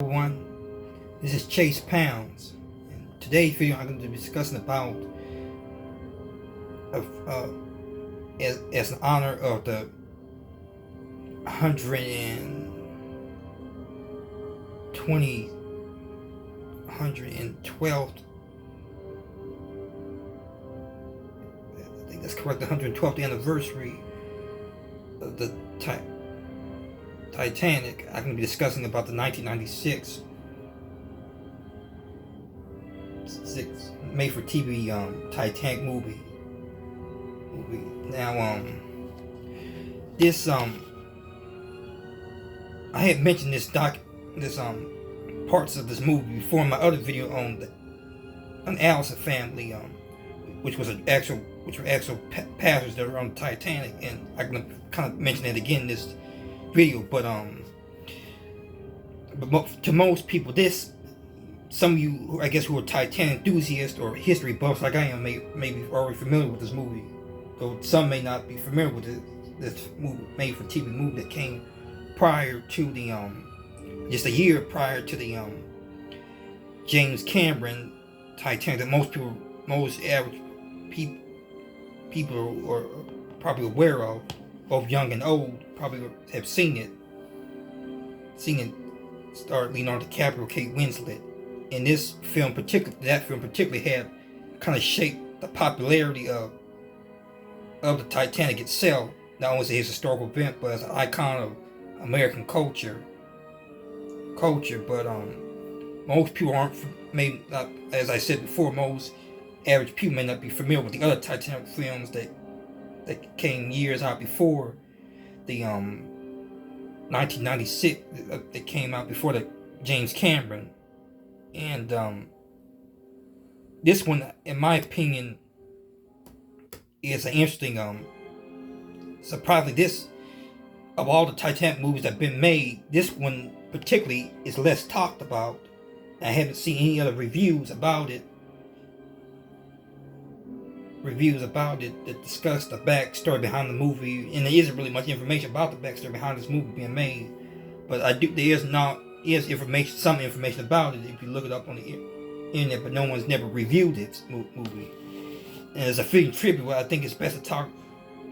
Everyone, this is Chase Pounds. In today's video, I'm going to be discussing about as an honor of the 112th, I think that's correct, the 112th anniversary of the Titanic. I'm going to be discussing about the 1996 made-for-TV Titanic movie. Now, this I had mentioned this parts of this movie before in my other video on Allison family, which were actual passengers that were on the Titanic, and I'm gonna kind of mention that again in this video. But to most people, some of you, I guess, who are Titanic enthusiasts or history buffs like I am, may be already familiar with this movie, though some may not be familiar with this movie, made-for-TV movie that came prior to the just a year prior to the James Cameron Titanic, that most average people are probably aware of, both young and old, probably have seen it. Starred Leonardo DiCaprio, Kate Winslet. And that film particularly had kind of shaped the popularity of the Titanic itself, not only as a historical event, but as an icon of American culture. But most people may not, as I said before, most average people may not be familiar with the other Titanic films that came years out before the 1996 that came out before the James Cameron. And this one, in my opinion, is an interesting surprisingly, this, of all the Titanic movies that have been made, this one particularly is less talked about. I haven't seen any other reviews about it that discuss the backstory behind the movie, and there isn't really much information about the backstory behind this movie being made. But some information about it if you look it up on the internet, but no one's never reviewed this movie. And as a fitting tribute, I think it's best to talk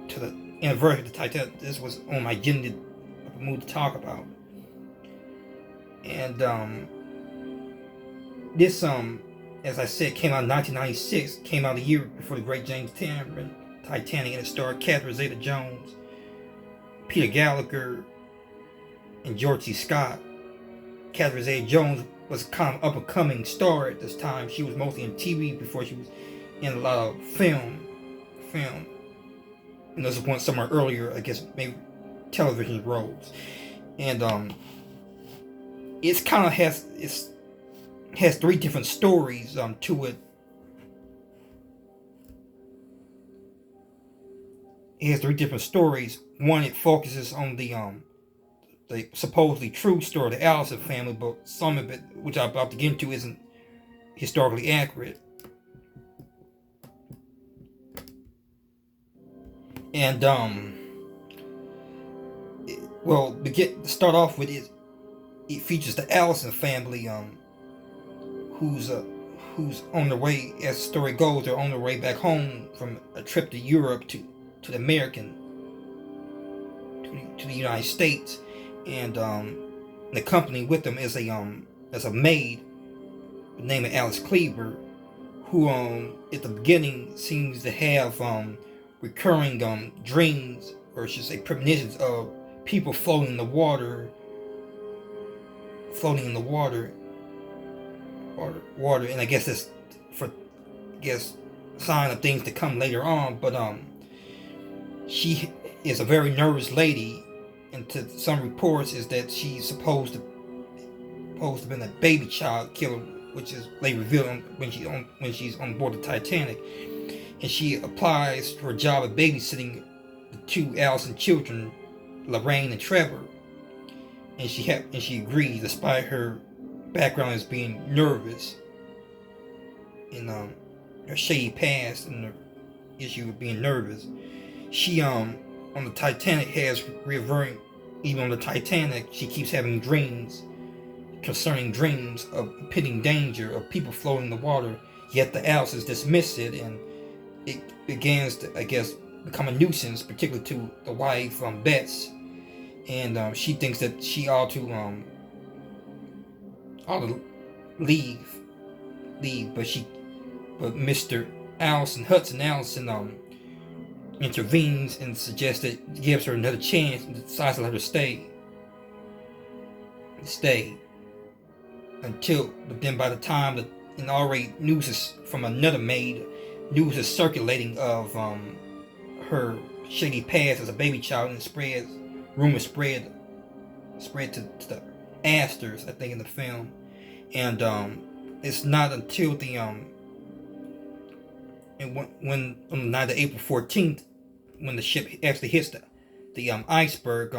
to the anniversary of the Titanic. This was on my agenda of a movie to talk about. And this as I said, came out in 1996, came out a year before the great James Cameron Titanic, and it starred Catherine Zeta-Jones, Peter Gallagher, and George C. Scott. Catherine Zeta-Jones was a kind of up-and-coming star at this time. She was mostly in TV before she was in a lot of film. And this was somewhere earlier, I guess, maybe television roles. And it's kind of has three different stories to it. It has three different stories. One, it focuses on the supposedly true story of the Allison family, but some of it, which I'm about to get into, isn't historically accurate. And to start off with, it features the Allison family, who's on their way, as the story goes, they're on their way back home from a trip to Europe to the United States, and the company with them is a maid named Alice Cleaver, who at the beginning seems to have recurring dreams, or I should say premonitions, of people floating in the water, and I guess that's for sign of things to come later on. But she is a very nervous lady, and to some reports is that she's supposed to have been a baby child killer, which is later revealed when she's on board the Titanic. And she applies for a job of babysitting the two Allison children, Lorraine and Trevor, and she agrees despite her background as being nervous, and her shady past and the issue of being nervous. She on the Titanic has reverting. Even on the Titanic, she keeps having dreams, concerning dreams of impending danger of people floating in the water. Yet the Alices dismiss it, and it begins to, I guess, become a nuisance, particularly to the wife, Bess, and she thinks that she ought to leave, but Mr. Hudson Allison intervenes and suggests that gives her another chance and decides to let her stay until, but then by the time that, and already news is from another maid, news is circulating of her shady past as a baby child, and rumors spread to the Astors, I think, in the film. And it's not until the when on the night of April 14th, when the ship actually hits the iceberg,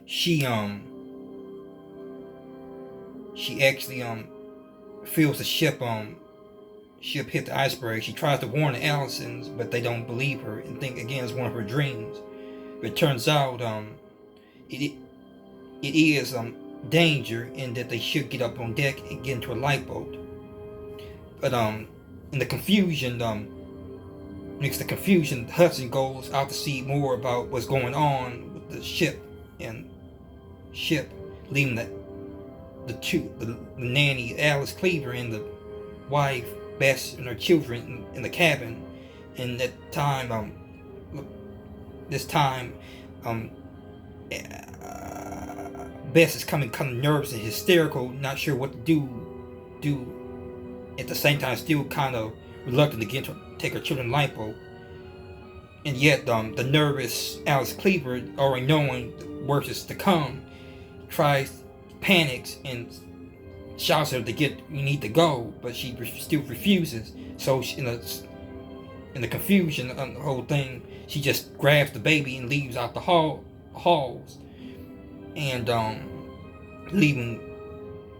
she actually feels the ship hit the iceberg. She tries to warn the Allisons, but they don't believe her and think again it's one of her dreams. But it turns out it is danger, and that they should get up on deck and get into a lifeboat. But in the confusion, Hudson goes out to see more about what's going on with the ship, leaving the nanny Alice Cleaver and the wife Bess and her children in the cabin. And that time, Bess is coming kind of nervous and hysterical, not sure what to do. At the same time, still kind of reluctant to take her children lifeboat. And yet, the nervous Alice Cleaver, already knowing the worst is to come, panics and shouts at her you need to go, but she still refuses. So in the confusion of the whole thing, she just grabs the baby and leaves out the halls, and leaving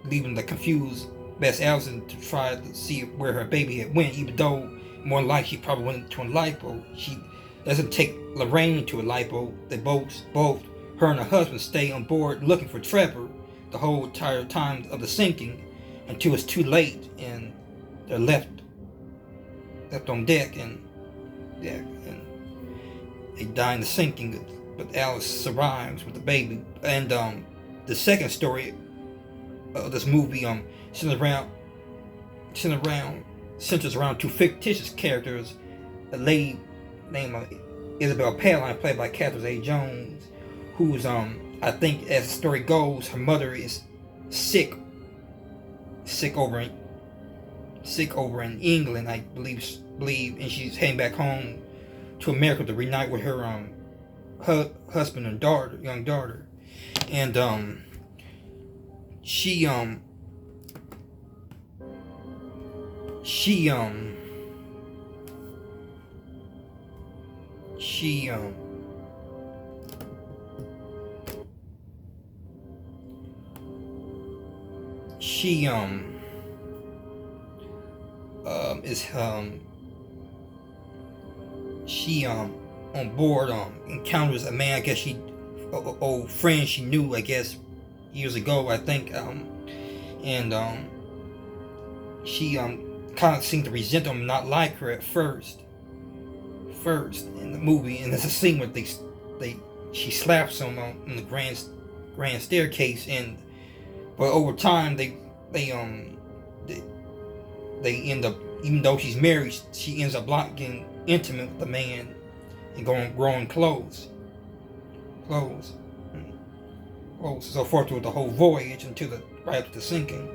the confused Bess Allison to try to see where her baby had went, even though more likely she probably went to a lifeboat. She doesn't take Lorraine to a lifeboat. They both her and her husband stay on board looking for Trevor the whole entire time of the sinking, until it's too late and they're left on deck, and they die in the sinking. But Alice survives with the baby. And the second story of this movie centers around two fictitious characters: a lady named Isabel Paline, played by Catherine A. Jones, who's I think, as the story goes, her mother is sick over in England, I believe, and she's heading back home to America to reunite with her husband and young daughter. And she on board encounters a man, I guess old friend she knew, I guess, years ago, I think, and she kind of seemed to resent him, not like her at first in the movie. And there's a scene where she slaps him on the grand staircase, but over time they end up, even though she's married, she ends up getting intimate with the man and growing close, so forth through the whole voyage until right after the sinking.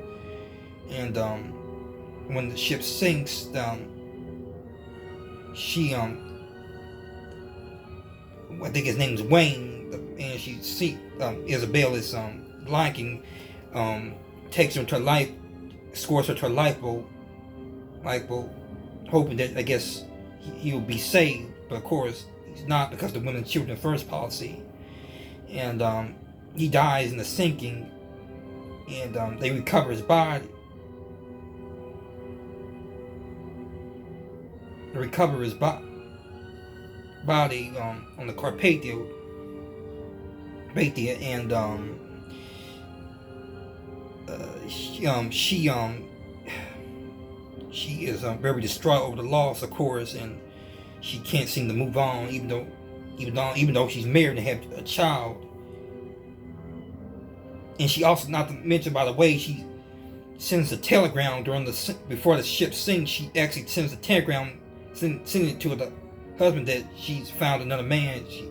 And when the ship sinks, she I think his name's Wayne, and she Isabel is liking, takes her to life, escorts her to a lifeboat, hoping that, I guess, he will be saved. But of course he's not, because the women and children first policy. And he dies in the sinking, and they recover his body. Body on the Carpathia, and she is very distraught over the loss, of course, and she can't seem to move on, even though she's married and have a child. And she also, not to mention, by the way, she sends a telegram before the ship sinks. She actually sends a telegram, sending it to the husband that she's found another man. She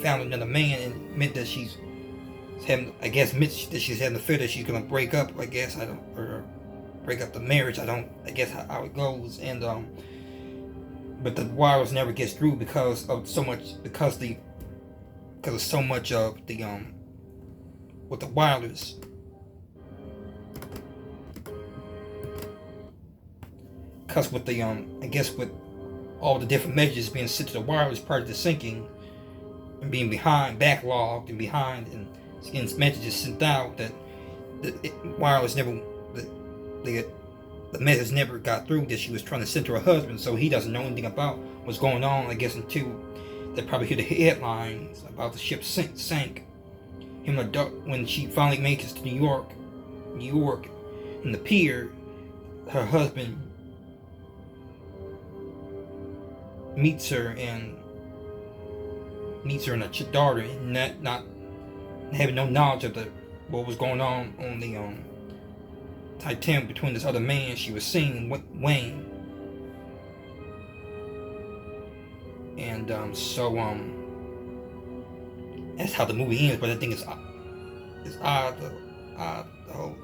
found another man, and it meant that she's having, I guess, that she's having the fear that she's gonna break up. I guess or break up the marriage. I guess how it goes. And but the wires never gets through because of so much of the with the wireless. Because with the I guess with all the different messages being sent to the wireless prior to the sinking, and being backlogged and behind, and getting messages sent out, that the wireless never, the message never got through that she was trying to send to her husband, so he doesn't know anything about what's going on, I guess, until they probably hear the headlines about the ship sank. When she finally makes it to New York, in the pier, her husband meets her and a daughter, and not having no knowledge of what was going on the Titanic between this other man she was seeing, Wayne. And so that's how the movie ends. But I think it's odd, the whole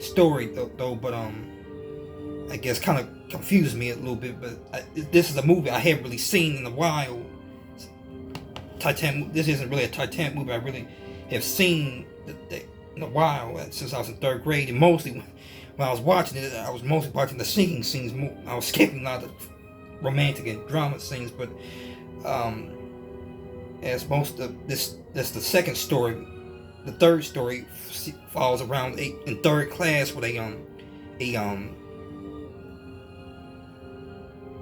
story though. But I guess kind of confused me a little bit. But this is a movie I haven't really seen in a while. Titanic. This isn't really a Titanic movie I really have seen in a while, since I was in third grade. And mostly when I was watching it, I was mostly watching the sinking scenes. I was skipping a lot of romantic and drama scenes. But as most of that's the second story. The third story falls around in third class with a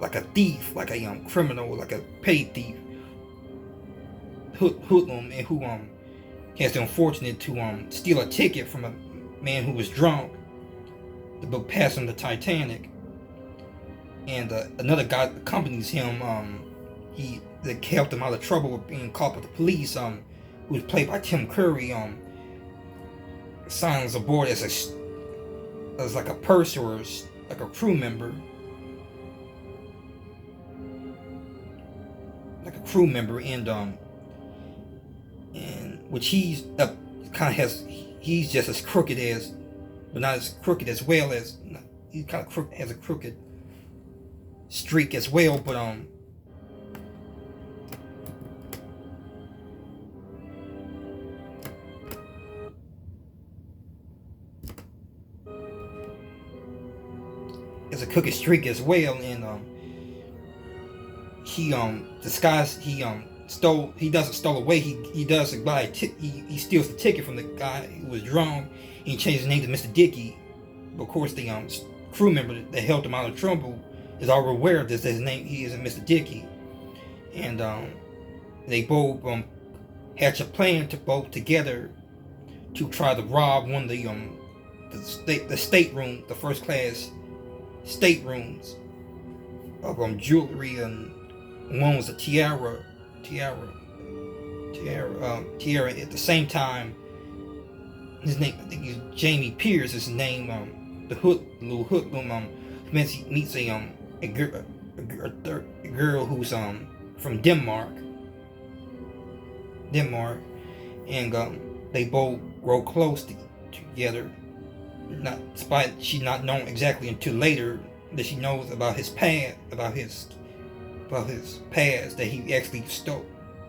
like a thief, like a criminal, like a petty thief, hoodlum, and who has the unfortunate to steal a ticket from a man who was drunk to go past him the Titanic. And another guy accompanies him. That helped him out of trouble with being caught by the police. Who was played by Tim Curry. Signs aboard as like a purser or like a crew member. And which he's just as crooked as, but not as crooked as well as, he kind of has a crooked streak as well, but has a crooked streak as well. And he doesn't steal away. He does buy he steals the ticket from the guy who was drunk. He changed his name to Mr. Dickey. But of course, the crew member that helped him out of trouble is already aware of this. That his name, he isn't Mr. Dickey. And they both hatch a plan to both together to try to rob one of the stateroom, the first class staterooms of jewelry, and one was a tiara. At the same time, his name, I think he's Jamie Pierce. His name, the little hoodlum, meets a girl who's from Denmark, and they both grow close together. Despite she not known exactly until later that she knows about his past, that he actually stole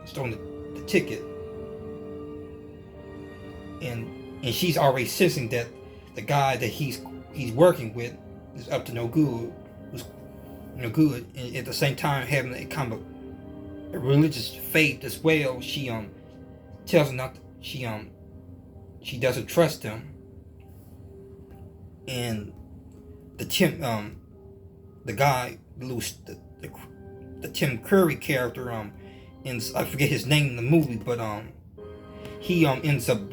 the ticket, and she's already sensing that the guy that he's working with is up to no good, and at the same time having a kind of a religious faith as well. She tells him she doesn't trust him, and the Tim Curry character, and I forget his name in the movie, but he ends up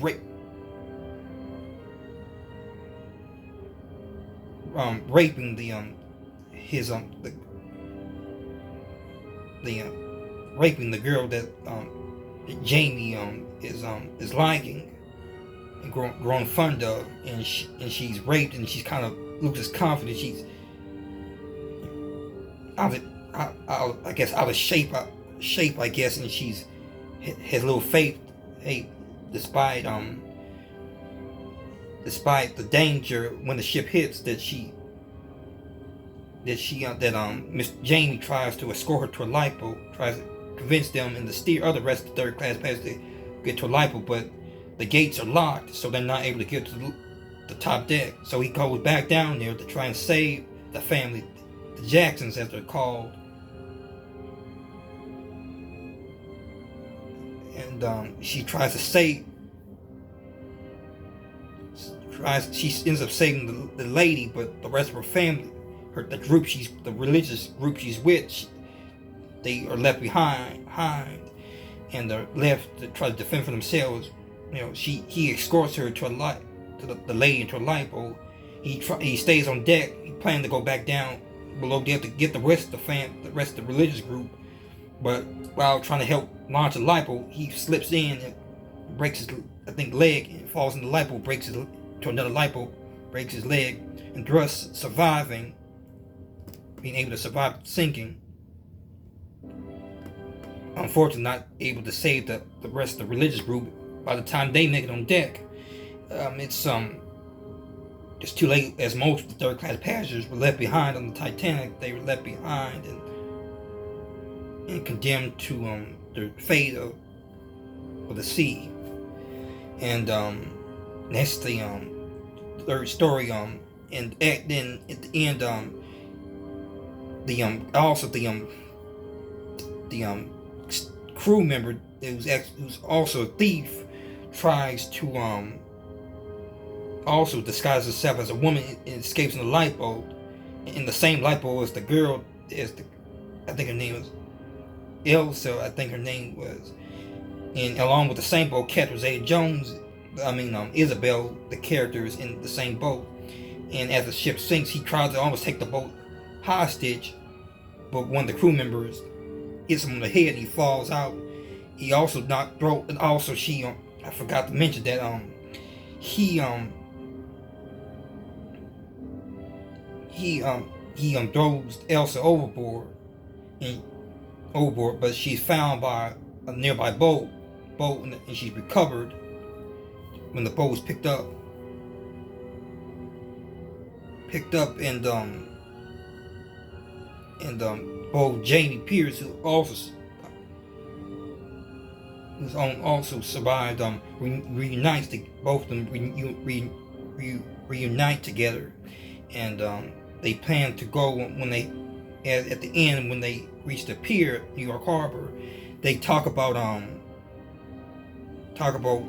raping the raping the girl that Jamie is liking and growing fond of, and she's raped, and she's kind of loses confidence. She's out of shape, I guess, and she's has little faith, despite the danger when the ship hits, that Miss Jamie tries to escort her to a lifeboat, tries to convince them and the other rest of the third class passengers to get to a lifeboat, but the gates are locked, so they're not able to get to the top deck. So he goes back down there to try and save the family, the Jacksons as they're called. And she tries to save. She ends up saving the lady, but the rest of her family, the religious group she's with, they are left behind, and they're left to try to defend for themselves. You know, he escorts her to the lady into a lifeboat. He stays on deck. He plans to go back down below deck to get the rest of the religious group. But while trying to help launch a lifeboat, he slips in and breaks his, leg, and falls in the lifeboat, to another lifeboat, breaks his leg, and thus being able to survive sinking. Unfortunately, not able to save the rest of the religious group. By the time they make it on deck, it's too late, as most of the third class passengers were left behind on the Titanic. They were left behind and condemned to the fate of the sea. And that's the third story. And then at the end, the crew member who's also a thief tries to also disguise herself as a woman and escapes in the lifeboat. In the same lifeboat as the girl, I think her name was Elsa, and along with the same boat, Catherine Zeta-Jones, Isabel, the characters in the same boat. And as the ship sinks, he tries to almost take the boat hostage, but one of the crew members hits him on the head and he falls out. He also and also I forgot to mention that he throws Elsa overboard, but she's found by a nearby boat, and she's recovered when the boat was picked up, and both Jamie Pierce, who also survived, reunites. Both of them reunite together, and they plan to go at the end when they reach the pier, New York Harbor. They talk about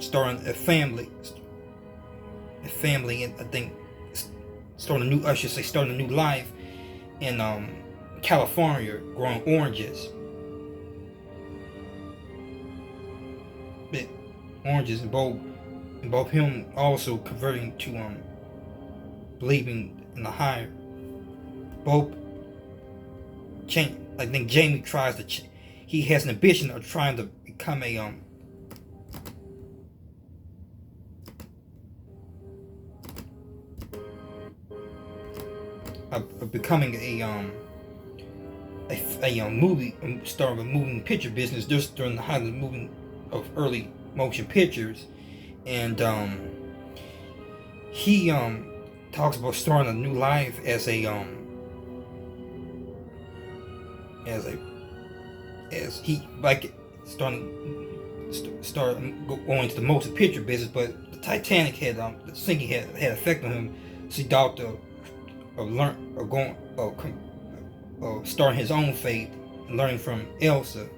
starting a family, and I think starting a new life in California, growing oranges. And both him also converting to believing in the higher. Both change. I think Jamie tries to. He has an ambition of trying to become a movie star of a moving picture business just during the height of early motion pictures, and he talks about starting a new life as he going to the motion picture business, but the Titanic the sinking had effect on him, so he thought of starting his own fate and learning from Elsa.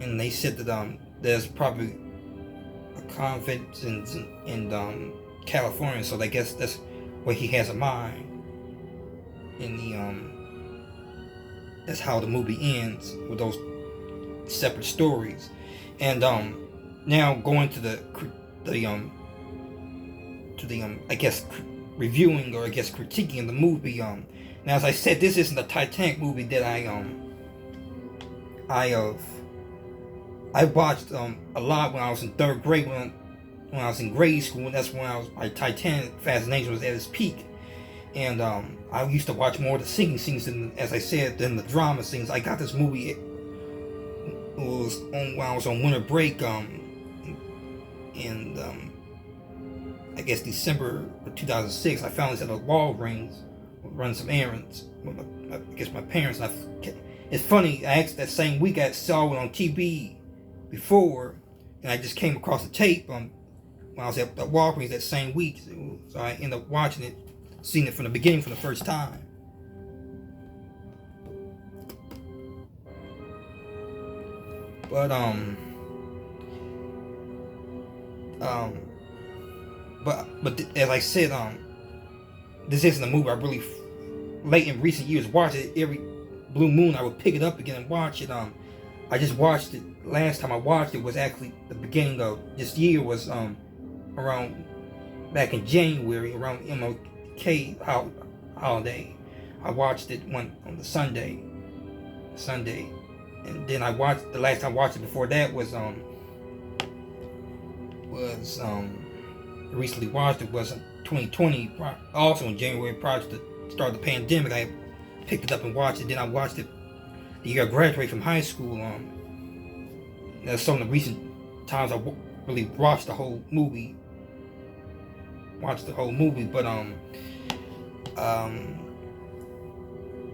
And they said that there's probably a convent in California, so I guess that's where he has a mind. And that's how the movie ends, with those separate stories. And now going to the reviewing, or I guess critiquing the movie. Now, as I said, this isn't a Titanic movie that I watched a lot when I was in third grade. When I was in grade school, that's when my Titanic fascination was at its peak. And I used to watch more of the singing scenes than, as I said, than the drama scenes. I got this movie. It was on when I was on winter break. In I guess December of 2006. I found this at a Walgreens, running some errands with I guess my parents. And it's funny. That same week I saw it on TV before, and I just came across the tape when I was at Walgreens that same week. So I ended up watching it, seeing it from the beginning for the first time. But as I said, this isn't a movie I really late in recent years watched it. Every blue moon I would pick it up again and watch it. I just watched it. Last time I watched it was actually the beginning of this year. Was around back in January, around MLK holiday. I watched it on the Sunday, and then I watched the last time I watched it before that was recently watched it was in 2020, also in January prior to the start of the pandemic. I picked it up and watched it. Then I watched it the year I graduated from high school. That's some of the recent times I really watched the whole movie. But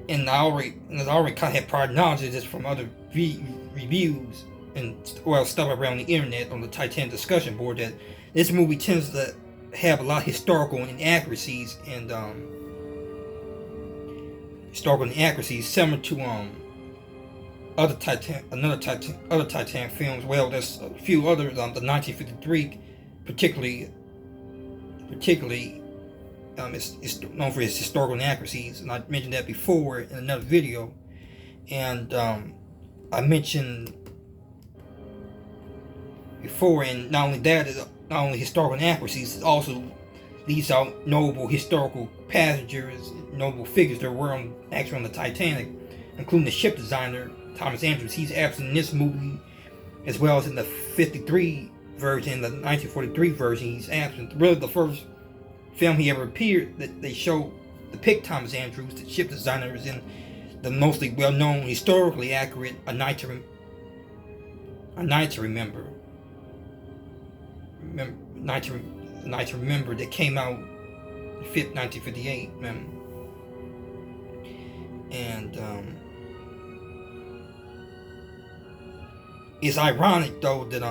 and I already kind of had prior knowledge of this from other reviews and stuff around the internet on the Titanic discussion board, that this movie tends to have a lot of historical inaccuracies and similar to other Titanic films. Well, there's a few others. The 1953, particularly, it's known for its historical inaccuracies, and I mentioned that before in another video. And I mentioned before, and not only that, not only historical inaccuracies, it also leaves out notable historical passengers, notable figures that were actually on the Titanic, including the ship designer Thomas Andrews. He's absent in this movie, as well as in the 53 version, the 1943 version. He's absent. Really, the first film he ever appeared that they depict Thomas Andrews, the ship designer, is in the mostly well-known, historically accurate A Night to Remember. Night to Remember, that came out in 1958. And it's ironic though that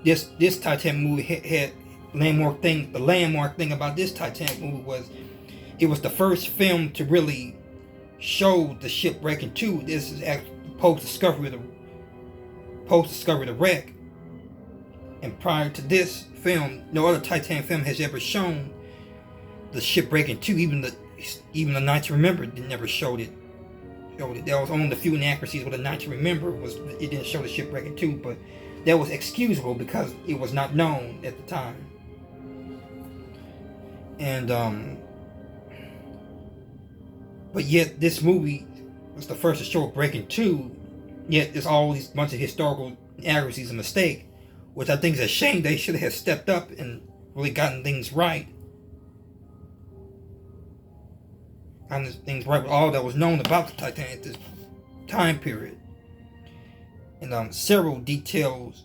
this Titanic movie had the landmark thing about this Titanic movie was it was the first film to really show the shipwrecking too. This is actually post discovery of the wreck. And prior to this film, no other Titanic film has ever shown the shipwrecking too. Even the Night to Remember never showed it. There was only a few inaccuracies with the Night to Remember. It didn't show the shipwrecking too, but that was excusable because it was not known at the time. And but yet this movie was the first to show breaking two. Yet there's all these bunch of historical inaccuracies and mistakes, which I think is a shame. They should have stepped up and really gotten things right. Gotten things right with all that was known about the Titanic at this time period. And several details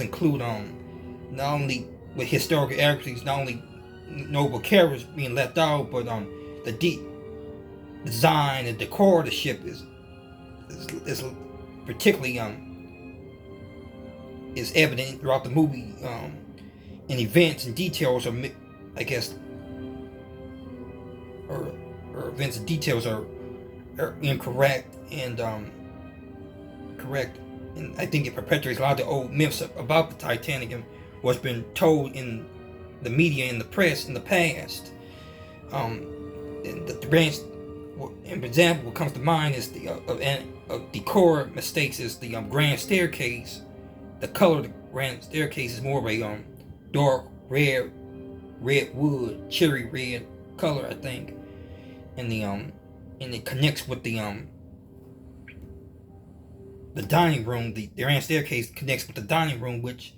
include not only with historical accuracies, not only noble characters being left out, but the deep design and decor of the ship is particularly is evident throughout the movie. And events and details are, I guess, or events and details are incorrect and correct. And I think it perpetuates a lot of the old myths about the Titanic and what's been told in the media and the press in the past. And the branch an example, what comes to mind is the of decor mistakes is the grand staircase. The color of the grand staircase is more of a dark red wood, cherry red color, I think, and it connects with the dining room. The grand staircase connects with the dining room, which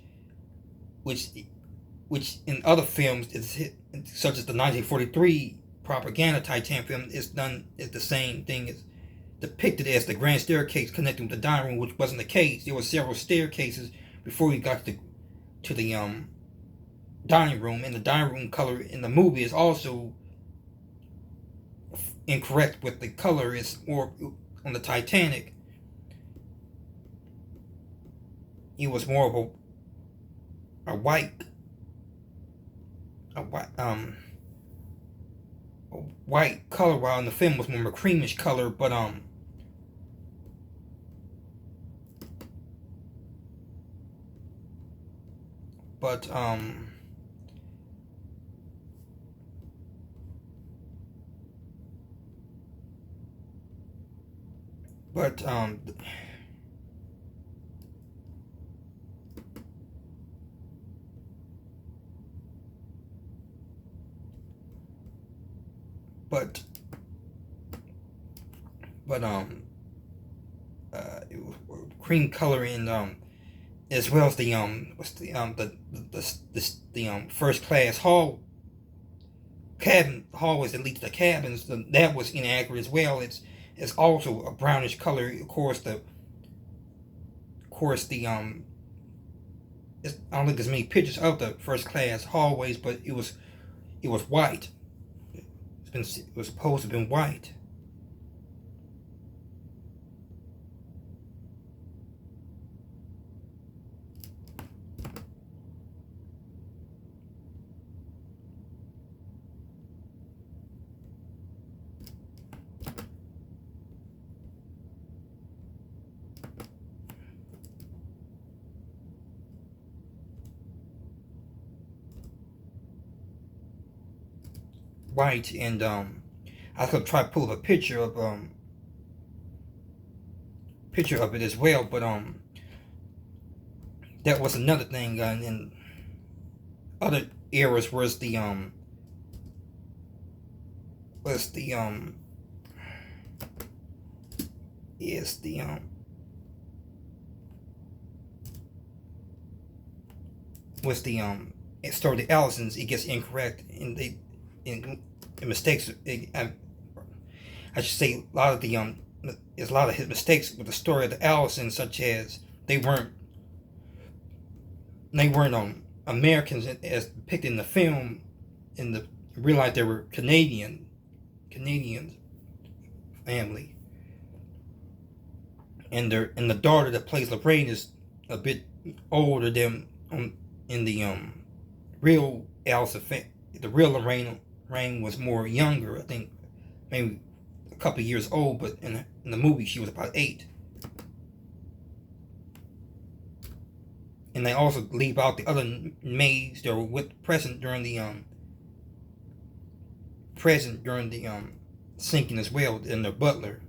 which in other films is such as the 1943 propaganda Titanic film is the same thing. It's depicted as the grand staircase connecting with the dining room, which wasn't the case. There were several staircases before you got to the dining room, and the dining room color in the movie is also incorrect with the color. Is more on the Titanic. It was more of a white a white a white color, while in the film was more of a creamish color. But but but but it was cream color in as well as the what's the first class hallways that lead to the cabins. That was inaccurate as well. It's also a brownish color. Of course the I don't think there's many pictures of the first class hallways, but it was white. It was supposed to have been white. White, and I could try to pull up a picture of it as well, but that was another thing. In other eras was the was the is the was the story of the Allisons. It gets incorrect, and in mistakes. I should say a lot of there's a lot of his mistakes with the story of the Allisons, such as they weren't Americans as depicted in the film. In the real life, they were Canadian family, and the daughter that plays Lorraine is a bit older than in the real Allison. The real Lorraine was more younger. I think maybe a couple of years old, but in the movie she was about 8. And they also leave out the other maids that were present during the sinking as well, and the butler.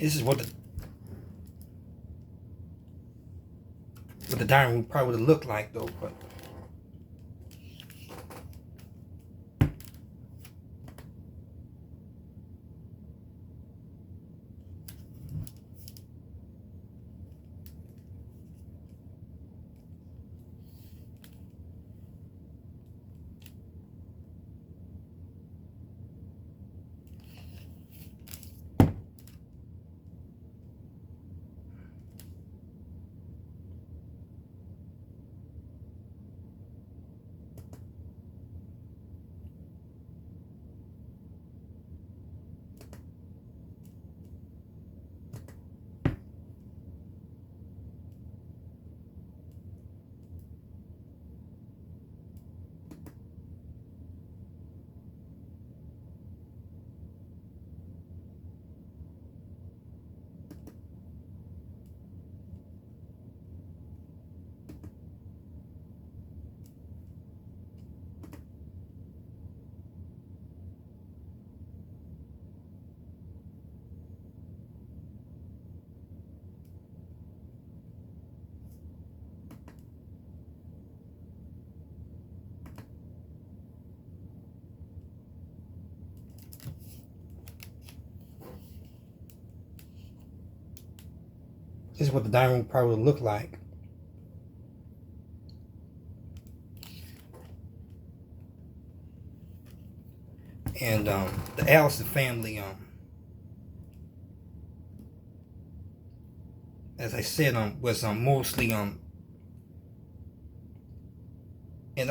This is what the dining room probably would have looked like, though. But This is what the dining room probably would look like. And the Allison family, as I said, was mostly and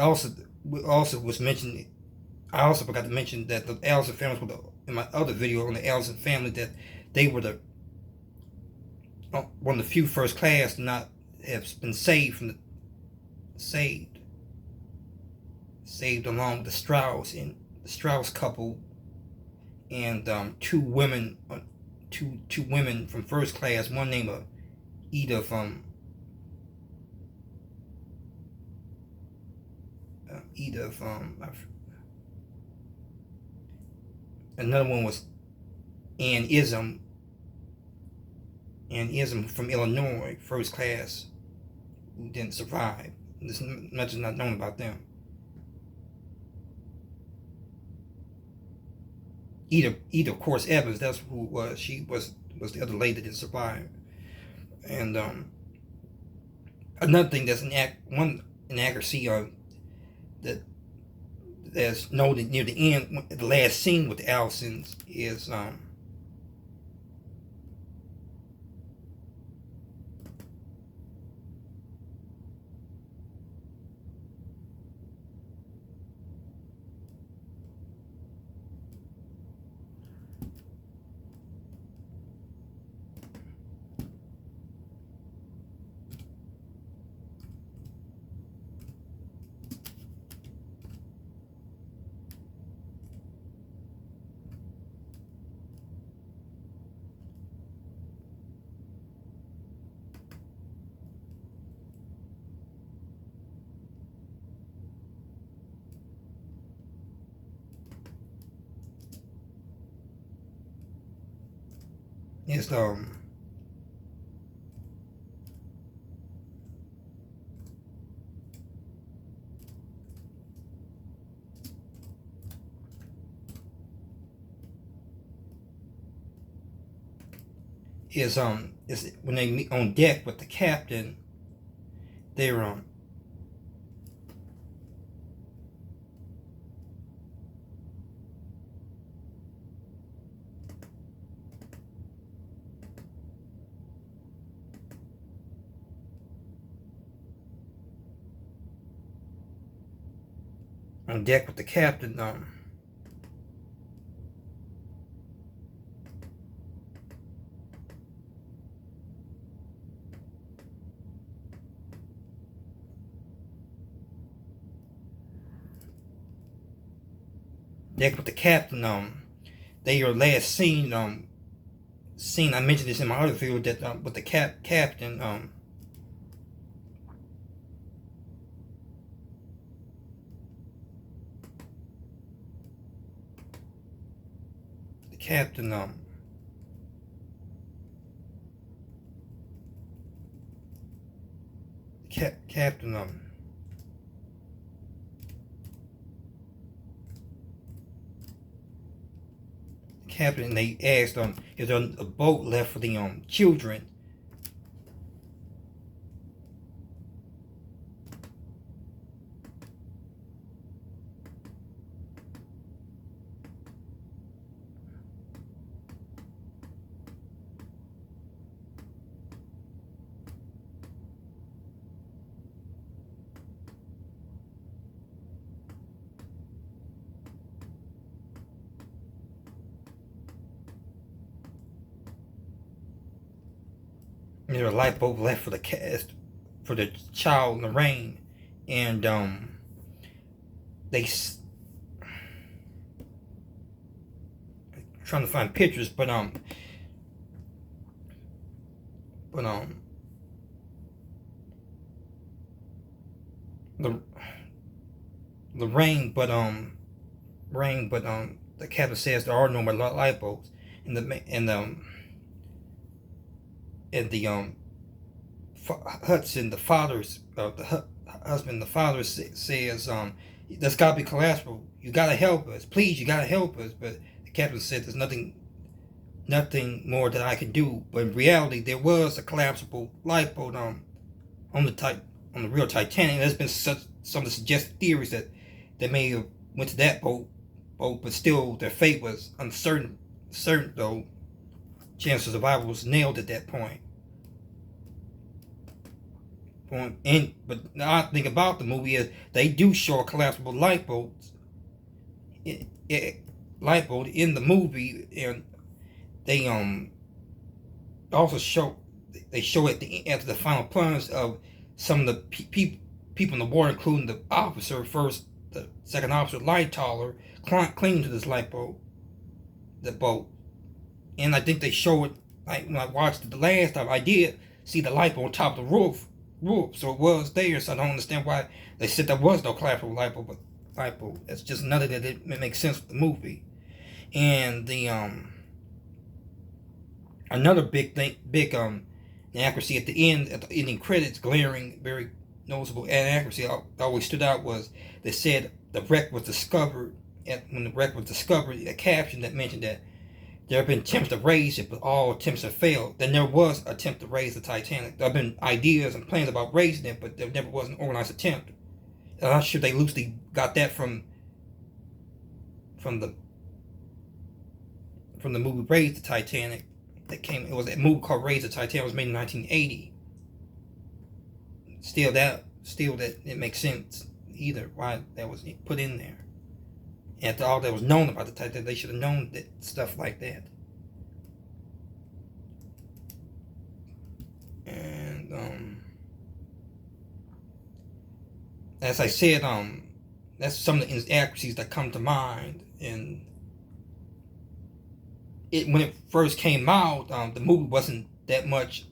also was mentioned. I also forgot to mention that the Allison family were in my other video on the Allison family, that they were the one of the few first class to not have been saved from the saved along with the Strauss and the Strauss couple, and two women from first class. One named Edith another one was Ann Ism from Illinois, first class, who didn't survive. There's much is not known about them. Eda, of course, Evans, that's who it was. She was the other lady that didn't survive. And another thing that's an inaccuracy that's noted near the end, the last scene with the Allisons, is is is when they meet on deck with the captain, they're on deck with the captain. Deck with the captain. They are last seen. I mentioned this in my other video, that with the captain. Captain Captain Captain, they asked is there a boat left for the children. There's a lifeboat left for the cast, for the child in the rain, and they trying to find pictures, but the rain, the captain says there are no more lifeboats, and Hudson, the father's the husband, the father says, there's got to be collateral. You got to help us, please. You got to help us. But the captain said there's nothing nothing more that I could do. But in reality, there was a collapsible lifeboat on the real Titanic. And there's been some of the suggested theories that they may have went to that boat, but still their fate was uncertain. Certain though, chance of survival was nailed at that point. But the odd thing about the movie is they do show a collapsible lifeboat in the movie, and they also show at the after the final plunge of some of the people in the water, including the officer, the second officer, Lightoller, clinging to this lifeboat, the boat. And I think they show it, like when I watched it the last time, I did see the lifeboat on top of the roof, so it was there. So I don't understand why they said there was no collapsible lifeboat, but lifeboat. That's just another that it makes sense with the movie. And the another big inaccuracy at the ending credits, glaring, very noticeable inaccuracy always stood out was they said the wreck was discovered. When the wreck was discovered, a caption that mentioned that there have been attempts to raise it, but all attempts have failed. Then there was an attempt to raise the Titanic. There have been ideas and plans about raising it, but there never was an organized attempt. I'm not sure they loosely got that from the movie Raise the Titanic. It was a movie called Raise the Titanic. It was made in 1980. Still that it makes sense either why that was put in there. After all that was known about the Titanic, they should have known that stuff like that. And as I said, that's some of the inaccuracies that come to mind. And when it first came out, the movie wasn't that much.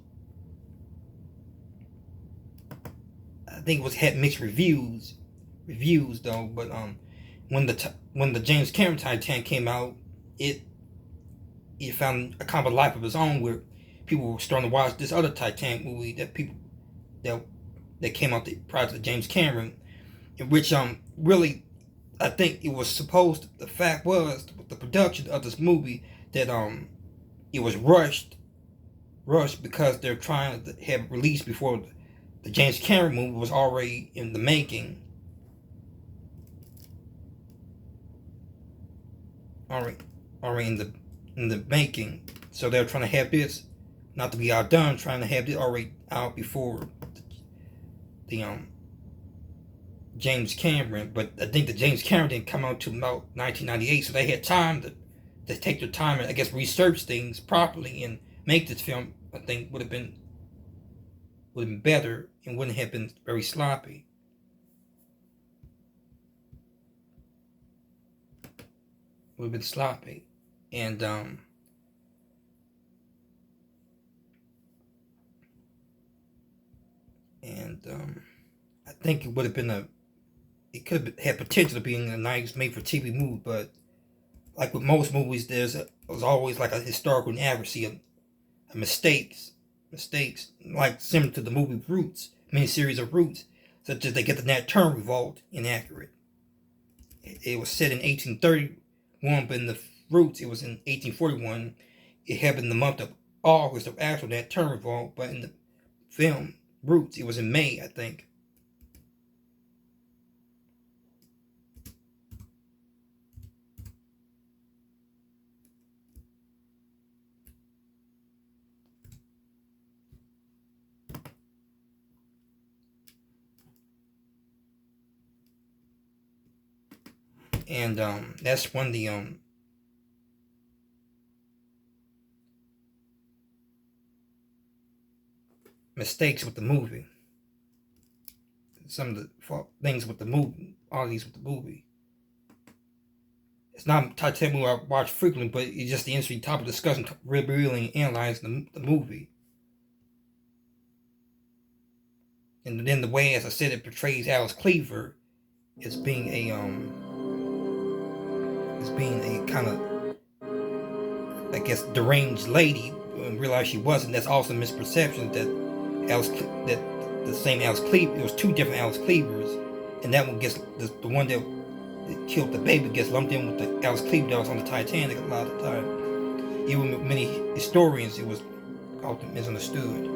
I think had mixed reviews though. But when the James Cameron Titanic came out, it found a kind of life of its own, where people were starting to watch this other Titanic movie that came out prior to James Cameron, in which really I think it was supposed. The fact was the production of this movie that it was rushed because they're trying to have released before the James Cameron movie was already in the making. Already in the making. So they're trying to have this not to be outdone, trying to have it already out before the James Cameron. But I think the James Cameron didn't come out until about 1998, so they had time to take their time and I guess research things properly and make this film. I think would have been better and wouldn't have been very sloppy. Would have been sloppy, and I think it would have been it could have had potential of being a nice made-for-TV movie, but like with most movies, there's always like a historical inaccuracy of mistakes, like similar to the movie Roots, miniseries of Roots, such as they get the Nat Turner revolt inaccurate. It was set in 1831, but in the Roots, it was in 1841. It happened in the month of August of actual Nat Turner revolt, but in the film Roots, it was in May, I think. And that's when the mistakes with the movie. Some of the things with the movie, all these with the movie. It's not a Titanic movie I watch frequently, but it's just the interesting topic of discussion, reviewing and analyzing the movie. And then the way, as I said, it portrays Alice Cleaver as being a kind of, I guess, deranged lady, and realize she wasn't. That's also a misperception that the same Alice Cleaver. It was two different Alice Cleavers, and that one gets the one that killed the baby gets lumped in with the Alice Cleaver that was on the Titanic a lot of the time. even with many historians, it was often misunderstood.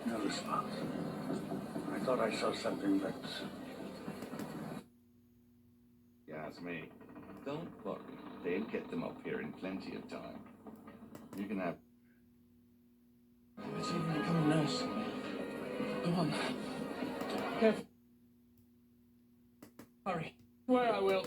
No response. I thought I saw something, but... Yeah, it's me. Don't worry. They'll get them up here in plenty of time. You can have... It's even becoming nice. Go on. Careful. Hurry. Where I will.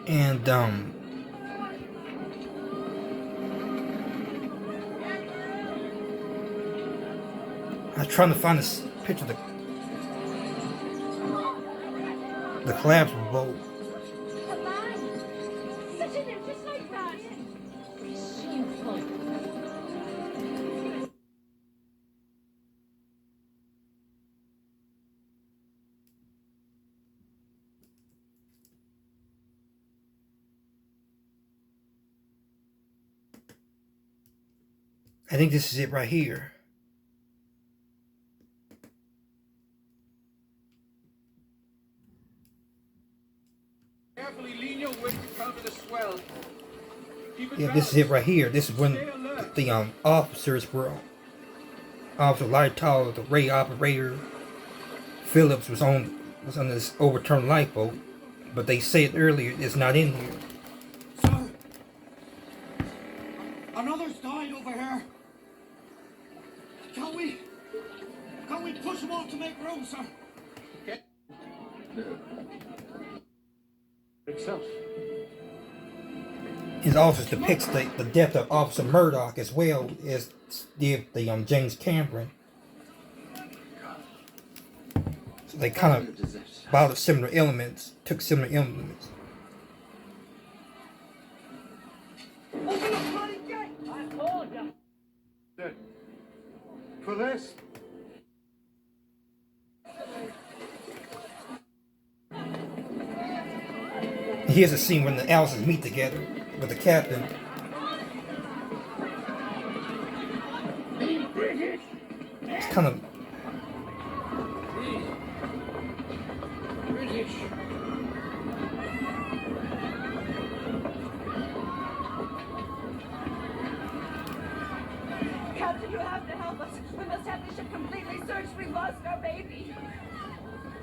And I was trying to find this picture of the collapsible boat. I think this is it right here. Carefully lean your weight to counter the swell. Yeah, this is it right here. This is when the officers were Officer Lightower, the ray operator Phillips was on this overturned lifeboat, but they said earlier it's not in here. Sir, another's died over here. Can we push him off to make room, sir? Okay. Itself. His office depicts the death of Officer Murdoch as well as did the James Cameron. So they kind of borrowed similar elements, took similar elements. Open the bloody gate! I told you. Good. For this. Here's a scene when the Alices meet together with the captain. It's kind of British. Captain, you have to help us. We must have the ship completely searched. We've lost our baby.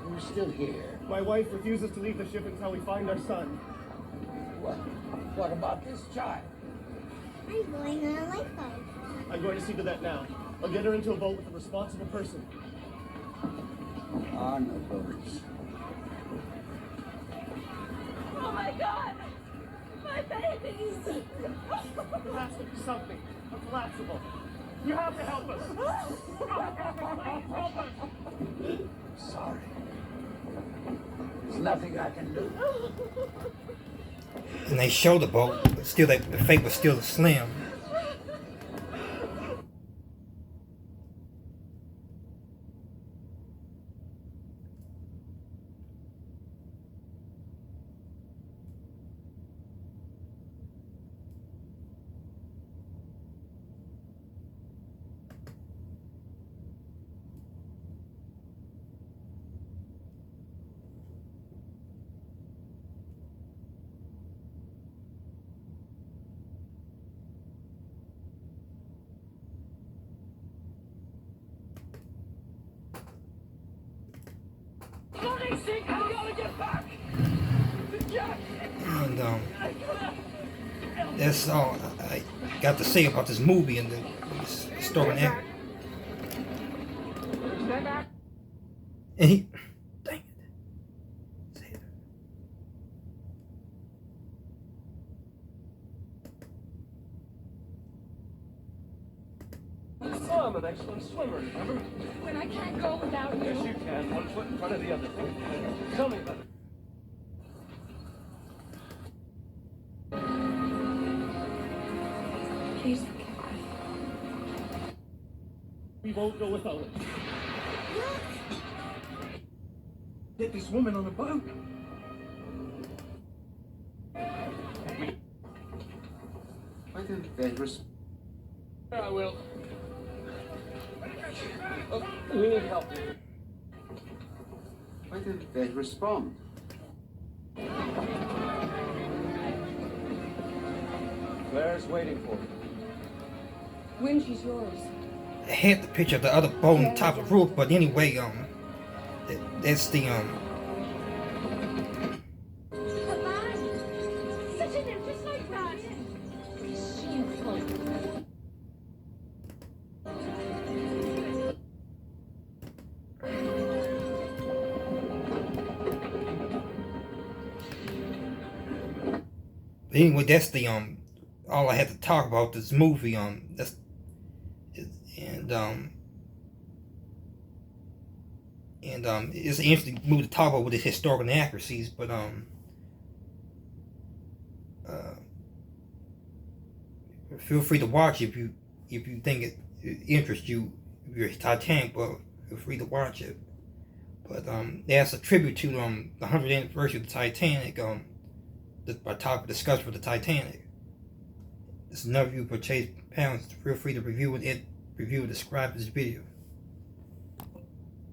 We're still here. My wife refuses to leave the ship until we find our son. What about this child? I'm going on a lifeboat. I'm going to see to that now. I'll get her into a boat with a responsible person. On the boats. Oh my God! My babies! There has to be something. A collapsible. You have to help us. Please help us. Sorry. There's nothing I can do. and they show the boat, but still the fate was still slim. And that's all I got to say about this movie and the story. And he, dang it, say it. I'm an excellent swimmer, remember? When I can't go without Yes, you. you can. One foot in front of the other. Tell me about it. Please don't get cry. We won't go without it. Get this woman on a boat. Why didn't they respond? I will. Oh, we need help. Why didn't they respond? Claire's waiting for me. When she's yours. I had the picture of the other boat on top of the roof, but anyway, that's the Goodbye. Such an just like that. Shameful. anyway, that's the all I had to talk about this movie. That's it's an interesting movie to talk about with its historical inaccuracies, but feel free to watch if you think it interests you. If you're Titanic, well, feel free to watch it. But that's a tribute to the 100th anniversary of the Titanic. My topic discussed for the Titanic. This is another review for Chase Pounds. Feel free to review and describe this video.